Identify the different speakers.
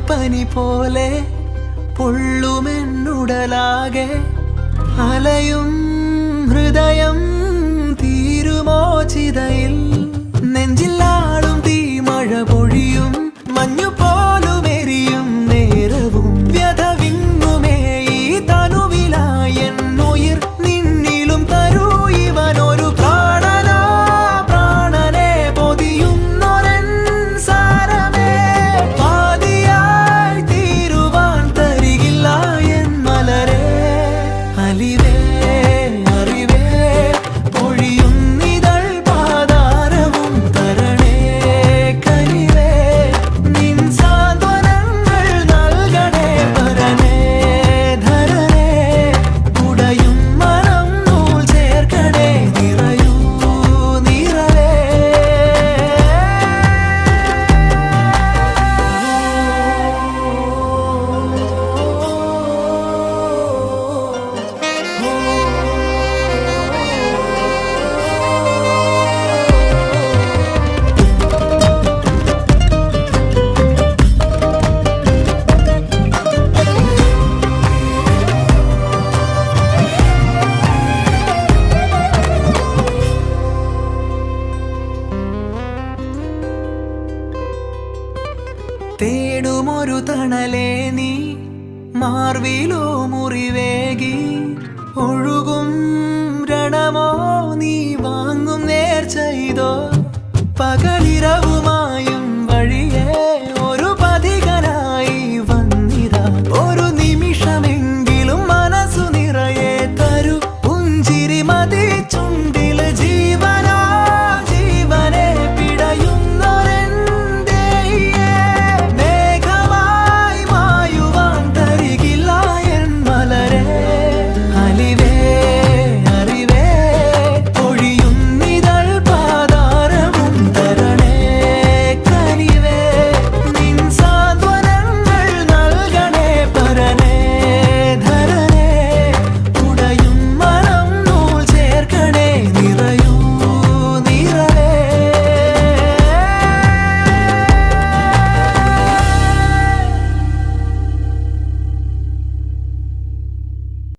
Speaker 1: പനി പോലെ പൊള്ളുമെന്നുടലാകെ അലയും ഹൃദയം തീരുമോ ചിതയിൽ നെഞ്ചിലാളും തീ മഴ പൊഴിയും മഞ്ഞു പോലും എരിയും നേരവും വ്യഥ വിങ്ങുമേ ഈ തനുവിലായി എന്നുയിർ നിന്നിലും തരൂ ഇവനൊരു പ്രാണനാ പ്രാണനെ പൊതിയുന്നൊരൻ സാരമേ പാതിയായി തീരുവാൻ തരികില്ല എൻ മലരേ അലിവേ അറിവേ പൊഴിയുന്നിതൾ പാതാരവും തരണേ കനിവേ നിൻ സാന്ത്വനങ്ങൾ നൽകണേ പരനേ ധരണേ കുടയും മനം നൂൽ ചേർക്കണേ നിറയൂ നിറവേ തേടുമൊരു തണലേ നീ മാർവിലോ മുറിവേകി ഒഴുകും രണമോ നീ വാങ്ങും നേർച്ചെയ്തോ പകലിരവു